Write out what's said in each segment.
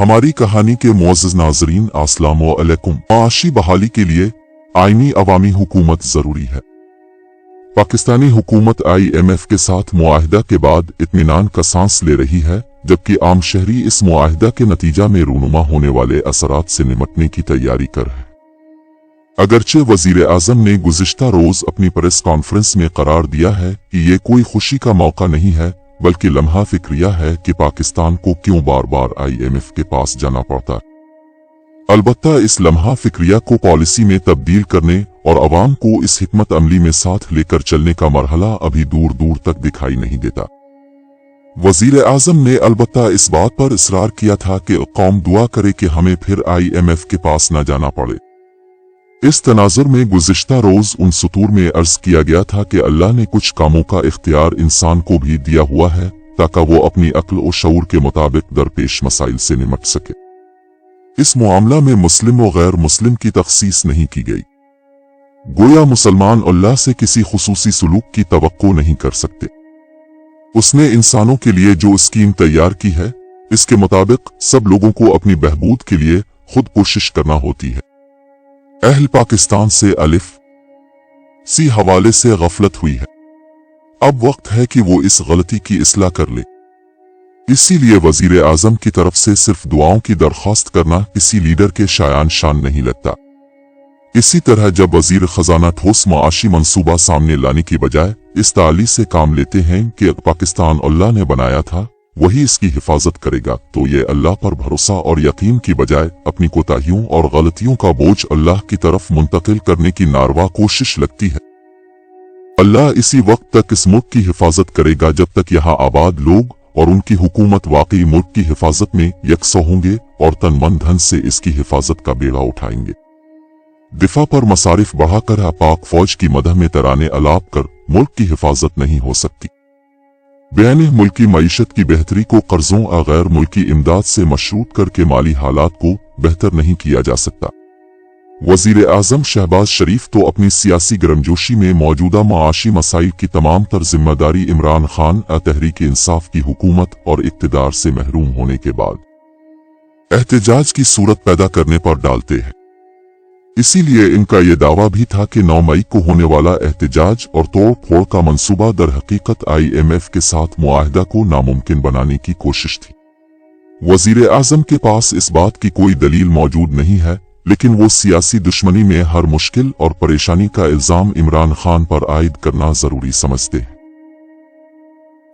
हमारी कहानी के मुअज़्ज़ज़ नाज़रीन अस्सलामु अलैकुम। माशी बहाली के लिए आईनी अवामी हुकूमत जरूरी है। पाकिस्तानी हुकूमत IMF के साथ मुआहिदा के बाद इत्मीनान का सांस ले रही है, जबकि आम शहरी इस मुआहिदा के नतीजा में रूनुमा होने वाले असरात से निमटने की तैयारी कर है। अगरचे वजीर आजम ने गुज़िश्ता रोज अपनी प्रेस कॉन्फ्रेंस में करार दिया है कि ये कोई खुशी का मौका नहीं है, बल्कि लम्हा फिक्रिया है कि पाकिस्तान को क्यों बार बार IMF के पास जाना पड़ता है। अलबत्ता इस लम्हा फिक्रिया को पॉलिसी में तब्दील करने और अवाम को इस हिकमत अमली में साथ लेकर चलने का मरहला अभी दूर दूर तक दिखाई नहीं देता। वजीर आजम ने अलबत्ता इस बात पर इसरार किया था कि कौम दुआ करे कि हमें फिर IMF के पास न जाना पड़े। इस तनाजुर में गुज़िश्ता रोज उन सुतूर में अर्ज किया गया था कि अल्लाह ने कुछ कामों का इख्तियार इंसान को भी दिया हुआ है ताकि वो अपनी अक्ल और शऊर के मुताबिक दरपेश मसाइल से निमट सके। इस मामला में मुस्लिम व गैर मुस्लिम की तखसीस नहीं की गई। गोया मुसलमान अल्लाह से किसी खुसूसी सुलूक की तवक्को नहीं कर सकते। उसने इंसानों के लिए जो स्कीम तैयार की है, इसके मुताबिक सब लोगों को अपनी बहबूद के लिए खुद कोशिश करना होती है। अहल पाकिस्तान से अलिफ सी हवाले से गफलत हुई है। अब वक्त है कि वो इस गलती की इस्लाह कर ले। इसीलिए वजीर आजम की तरफ से सिर्फ दुआओं की दरख्वास्त करना किसी लीडर के शायान शान नहीं लगता। इसी तरह जब वजीर खजाना ठोस माशी मंसूबा सामने लाने की बजाय इस ताली से काम लेते हैं कि पाकिस्तान अल्लाह ने बनाया था, वही इसकी हिफाजत करेगा, तो ये अल्लाह पर भरोसा और यकीन की बजाय अपनी कोताहियों और गलतियों का बोझ अल्लाह की तरफ मुंतकिल करने की नारवा कोशिश लगती है। अल्लाह इसी वक्त तक इस मुल्क की हिफाजत करेगा जब तक यहाँ आबाद लोग और उनकी हुकूमत वाकई मुल्क की हिफाजत में यकसा होंगे और तन मन धन से इसकी हिफाजत का बेड़ा उठाएंगे। दिफा पर मसारिफ बढ़ाकर पाक फौज की मदह में तराने अलाप कर मुल्क की हिफाजत नहीं हो सकती। बैन मुल्की मईशत की बेहतरी को कर्जों और गैर मुल्की इमदाद से मशरूत करके माली हालात को बेहतर नहीं किया जा सकता। वजीर आजम शहबाज शरीफ तो अपनी सियासी गर्मजोशी में मौजूदा माशी मसाइल की तमाम तर जिम्मेदारी इमरान खान तहरीक इंसाफ की हुकूमत और इक्तिदार से महरूम होने के बाद एहतजाज की सूरत पैदा करने पर डालते हैं। इसीलिए इनका यह दावा भी था कि 9 मई को होने वाला एहतजाज और तोड़ फोड़ का मंसूबा दर हकीकत IMF के साथ मुआहिदा को नामुमकिन बनाने की कोशिश थी। वजीर आजम के पास इस बात की कोई दलील मौजूद नहीं है, लेकिन वो सियासी दुश्मनी में हर मुश्किल और परेशानी का इल्जाम इमरान खान पर आयद करना जरूरी समझते हैं।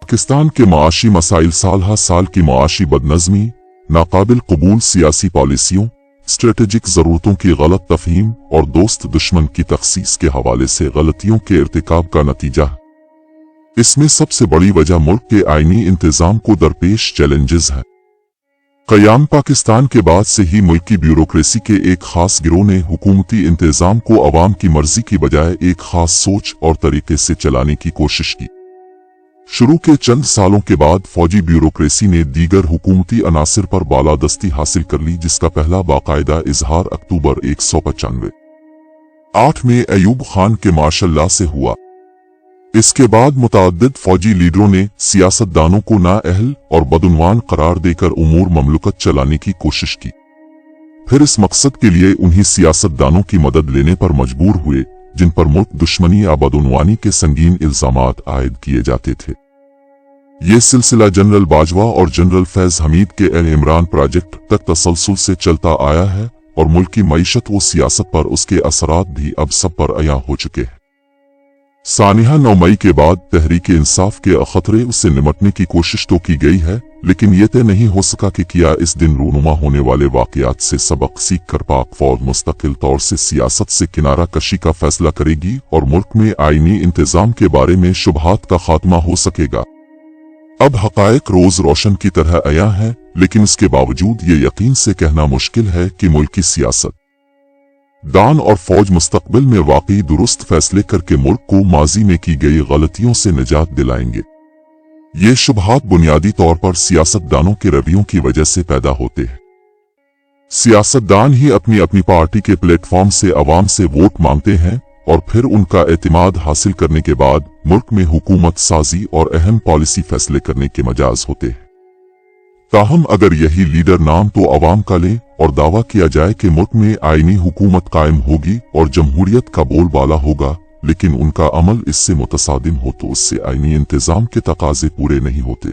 पाकिस्तान के माशी मसाइल साल हर साल की माशी बदनज़मी, नाकाबिल कबूल सियासी पॉलिसियों, स्ट्रेटेजिक जरूरतों की गलत तफहीम और दोस्त दुश्मन की तखसीस के हवाले से गलतियों के इर्तिकाब का नतीजा है। इसमें सबसे बड़ी वजह मुल्क के आईनी इंतजाम को दरपेश चैलेंजेस है। क़याम पाकिस्तान के बाद से ही मुल्क की ब्यूरोक्रेसी के एक खास गिरोह ने हुकूमती इंतजाम को अवाम की मर्जी की बजाय एक खास सोच और तरीके से चलाने की कोशिश की। शुरू के चंद सालों के बाद फौजी ब्यूरोक्रेसी ने दीगर हुकूमती अनासिर पर बालादस्ती हासिल कर ली, जिसका पहला बाकायदा इजहार अक्टूबर 1995 में अयूब खान के मार्शल लॉ से हुआ। इसके बाद मुतअद्दिद फौजी लीडरों ने सियासतदानों को नाअहल और बदउनवान करार देकर उमूर ममलुकत चलाने की कोशिश की। फिर इस मकसद के लिए उन्हीं सियासतदानों की मदद लेने पर मजबूर हुए जिन पर मुल्क दुश्मनी या बदउनवानी के संगीन इल्जामात आयद किए जाते थे। ये सिलसिला जनरल बाजवा और जनरल फैज हमीद के एल इमरान प्रोजेक्ट तक तसलसल से चलता आया है और मुल्क की मईशत व सियासत पर उसके असरात भी अब सब पर अयां हो चुके हैं। सानिहा 9 मई के बाद तहरीक इंसाफ के खतरे से निमटने की कोशिश तो की गई है, लेकिन ये तय नहीं हो सका कि क्या इस दिन रूनुमा होने वाले वाकयात से सबक सीख कर पाक फौज मुस्तकिल तौर से सियासत से किनारा कशी का फैसला करेगी और मुल्क में आईनी इंतजाम के बारे में शुबहात का खात्मा हो सकेगा। अब हकायक रोज रोशन की तरह अयां है, लेकिन इसके बावजूद ये यकीन से कहना मुश्किल है कि मुल्क की सियासत दान और फौज मुस्तकबिल में वाकई दुरुस्त फैसले करके मुल्क को माजी में की गई गलतियों से निजात दिलाएंगे। ये शुबहात बुनियादी तौर पर सियासतदानों के रवैयों की वजह से पैदा होते हैं। सियासतदान ही अपनी अपनी पार्टी के प्लेटफॉर्म से अवाम से वोट मांगते हैं और फिर उनका एतमाद हासिल करने के बाद मुल्क में हुकूमत साजी और अहम पॉलिसी फैसले करने के मजाज होते हैं। ताहम अगर यही लीडर नाम तो अवाम का लें और दावा किया जाए कि मुल्क में आईनी हुकूमत कायम होगी और जमहूरियत का बोलबाला होगा, लेकिन उनका अमल इससे मुतसादिम हो तो उससे आईनी इंतजाम के तकाजे पूरे नहीं होते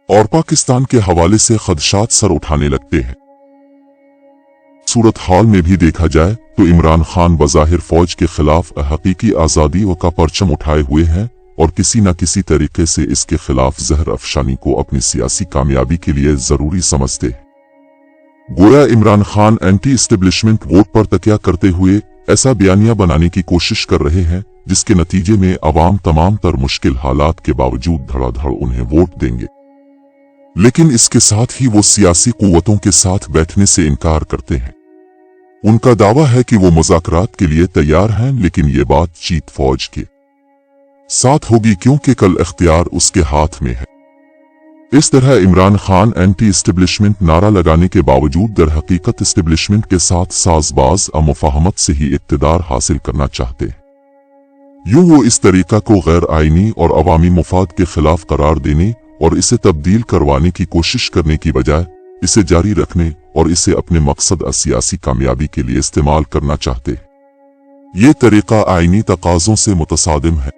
और पाकिस्तान के हवाले से खदशात सर उठाने लगते हैं। सूरत हाल में भी देखा जाए तो इमरान खान बज़ाहिर फौज के खिलाफ हकीकी आज़ादी का परचम उठाए हुए हैं और किसी न किसी तरीके से इसके खिलाफ जहर अफशानी को अपनी सियासी कामयाबी के लिए जरूरी समझते हैं। गोया Imran Khan anti establishment vote पर तकिया करते हुए ऐसा बयानिया बनाने की कोशिश कर रहे हैं जिसके नतीजे में अवाम तमाम तर मुश्किल हालात के बावजूद धड़ाधड़ उन्हें वोट देंगे, लेकिन इसके साथ ही वो सियासी कुव्वतों के साथ बैठने से इनकार करते हैं। उनका दावा है कि वो मुज़ाकरात के लिए तैयार हैं, लेकिन ये बातचीत फौज के साथ होगी क्योंकि कल इख्तियार उसके हाथ में है। इस तरह इमरान खान एंटी एस्टेब्लिशमेंट नारा लगाने के बावजूद दर हकीकत एस्टेब्लिशमेंट के साथ साजबाज मुफाहमत से ही इक्तिदार हासिल करना चाहते हैं। यूं वो इस तरीका को गैर आईनी और अवामी मुफाद के खिलाफ करार देने और इसे तब्दील करवाने की कोशिश करने की बजाय इसे जारी रखने और इसे अपने मकसद सियासी कामयाबी के लिए इस्तेमाल करना चाहते हैं। ये तरीका आईनी तकाज़ों से मुतसादिम है।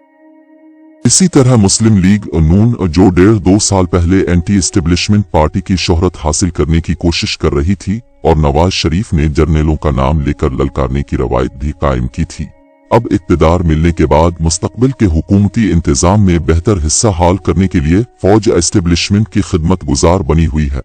इसी तरह मुस्लिम लीग नून जो 1.5-2 साल पहले एंटी एस्टेब्लिशमेंट पार्टी की शोहरत हासिल करने की कोशिश कर रही थी और नवाज शरीफ ने जर्नलों का नाम लेकर ललकारने की रवायत भी कायम की थी, अब इक्तिदार मिलने के बाद मुस्तकबिल के हुकूमती इंतजाम में बेहतर हिस्सा हाल करने के लिए फौज एस्टेब्लिशमेंट की खिदमत गुजार बनी हुई है।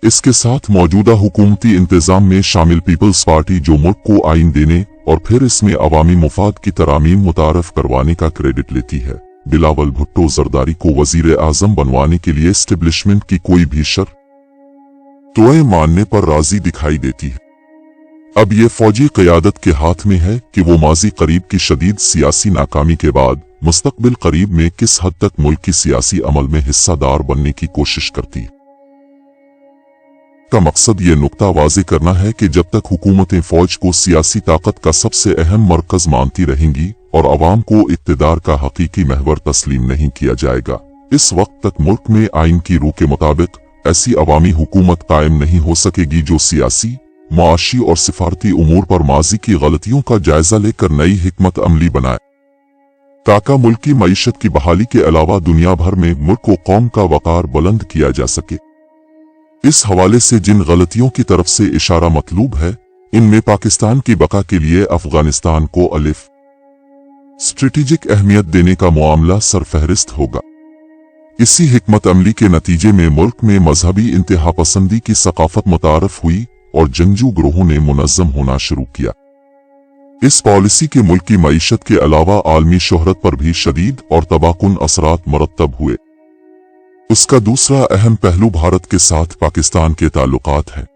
इसके साथ मौजूदा हुकूमती इंतजाम में शामिल पीपल्स पार्टी जो मुल्क को आइन देने और फिर इसमें अवामी मुफाद की तरामीम मुतारफ करवाने का क्रेडिट लेती है, बिलावल भुट्टो जरदारी को वजीर आजम बनवाने के लिए एस्टेब्लिशमेंट की कोई भी शर्तें मानने पर राजी दिखाई देती है। अब ये फौजी क़यादत के हाथ में है कि वो माजी करीब की शदीद सियासी नाकामी के बाद मुस्तकबिल करीब में किस हद तक मुल्क की सियासी अमल में हिस्सादार बनने की कोशिश करती है। का मकसद ये नुक्ता वाज़े करना है कि जब तक हुकूमतें फौज को सियासी ताकत का सबसे अहम मरकज मानती रहेंगी और अवाम को इक्तिदार का हकीकी महवर तस्लीम नहीं किया जाएगा, इस वक्त तक मुल्क में आइन की रूह के मुताबिक ऐसी अवामी हुकूमत कायम नहीं हो सकेगी जो सियासी, मुआशी और सिफारती उमूर पर माजी की गलतियों का जायजा लेकर नई हिकमत अमली बनाए, ताकि मुल्क की मईशत की बहाली के अलावा दुनिया भर में मुल्क को कौम का वकार बुलंद किया जा सके। इस हवाले से जिन गलतियों की तरफ से इशारा मतलूब है, इनमें पाकिस्तान की बका के लिए अफगानिस्तान को अलिफ स्ट्रेटेजिक अहमियत देने का मामला सरफहरिस्त होगा। इसी हिकमत अमली के नतीजे में मुल्क में मजहबी इंतहा पसंदी की सकाफत मुतारफ हुई और जंगजू ग्रोहों ने मुनज़्ज़म होना शुरू किया। इस पॉलिसी के मुल्क की मईशत के अलावा आलमी शोहरत पर भी शदीद और तबाहकुन असरात मरतब हुए। उसका दूसरा अहम पहलू भारत के साथ पाकिस्तान के ताल्लुकात हैं।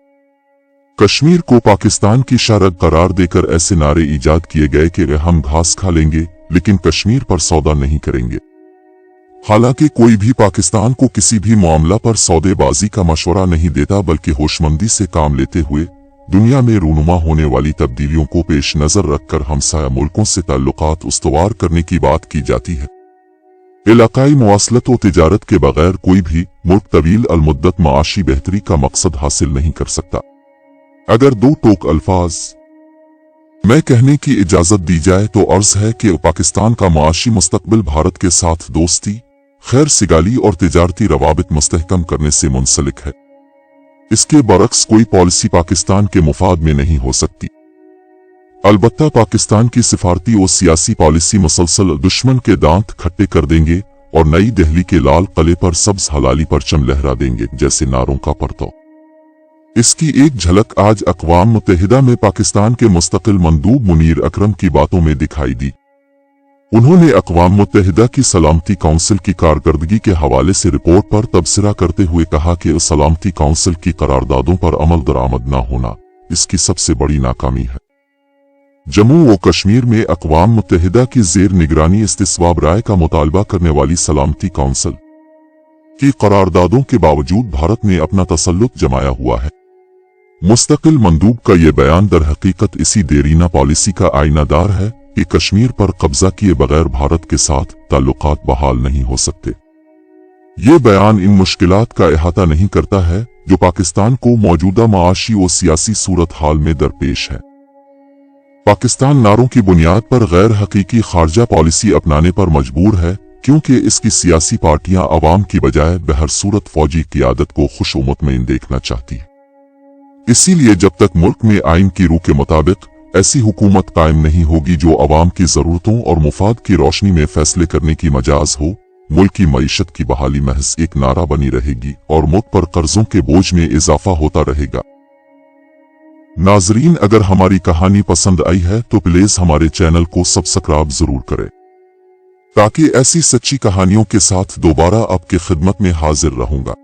कश्मीर को पाकिस्तान की शरक करार देकर ऐसे नारे ईजाद किए गए कि हम घास खा लेंगे लेकिन कश्मीर पर सौदा नहीं करेंगे। हालांकि कोई भी पाकिस्तान को किसी भी मामला पर सौदेबाजी का मशवरा नहीं देता, बल्कि होशमंदी से काम लेते हुए दुनिया में रूनुमा होने वाली तब्दीलियों को पेश नजर रखकर हमसाया मुल्कों से ताल्लुकात उस्तवार करने की बात की जाती है। इलाकाई मुवासलत व तिजारत के बगैर कोई भी मुल्क तवील अलमुद्दत माशी बेहतरी का मकसद हासिल नहीं कर सकता। अगर दो टोक अल्फाज में कहने की इजाजत दी जाए तो अर्ज है कि पाकिस्तान का माशी मुस्तकबिल भारत के साथ दोस्ती, खैर सिगाली और तिजारती रवाबित मुस्तहकम करने से मुंसलिक है। इसके बरक्स कोई पॉलिसी पाकिस्तान के मुफाद में नहीं हो सकती। अलबत्ता पाकिस्तान की सिफारती और सियासी पॉलिसी मुसलसल दुश्मन के दांत खट्टे कर देंगे और नई दिल्ली के लाल किले पर सब्ज हलाली परचम लहरा देंगे जैसे नारों का परतौ। इसकी एक झलक आज अक़वाम मुत्तहिदा में पाकिस्तान के मुस्तकिल मंदूब मुनीर अकरम की बातों में दिखाई दी। उन्होंने अक़वाम मुत्तहिदा की सलामती काउंसिल की कारकर्दगी के हवाले से रिपोर्ट पर तबसरा करते हुए कहा कि सलामती काउंसिल की करारदादों पर अमल दरामद न होना इसकी सबसे बड़ी नाकामी है। जम्मू व कश्मीर में अक़वाम मुत्तहिदा की ज़ेर निगरानी इस्तिस्वाब राय का मुतालबा करने वाली सलामती काउंसिल की करारदादों के बावजूद भारत ने अपना तसल्लुत जमाया हुआ है। मुस्तकिल मंदूब का ये बयान दर हकीकत इसी देरीना पॉलिसी का आईनादार है कि कश्मीर पर कब्जा किए बगैर भारत के साथ ताल्लुकात बहाल नहीं हो सकते। ये बयान इन मुश्किलात का अहाता नहीं करता है जो पाकिस्तान को मौजूदा माशी और सियासी सूरत हाल में दरपेश है। पाकिस्तान नारों की बुनियाद पर गैर हकीकी खारजा पॉलिसी अपनाने पर मजबूर है क्योंकि इसकी सियासी पार्टियां अवाम की बजाय बहर सूरत फौजी क़ियादत को खुश मुतमईन देखना चाहती है। इसीलिए जब तक मुल्क में आइन की रूह के मुताबिक ऐसी हुकूमत कायम नहीं होगी जो अवाम की जरूरतों और मुफाद की रोशनी में फैसले करने की मजाज हो, मुल्क की मईशत की बहाली महज एक नारा बनी रहेगी और मुल्क पर कर्जों के बोझ में इजाफा होता रहेगा। नाजरीन, अगर हमारी कहानी पसंद आई है तो प्लीज हमारे चैनल को सब्सक्राइब जरूर करें ताकि ऐसी सच्ची कहानियों के साथ दोबारा आपकी खिदमत में हाजिर रहूंगा।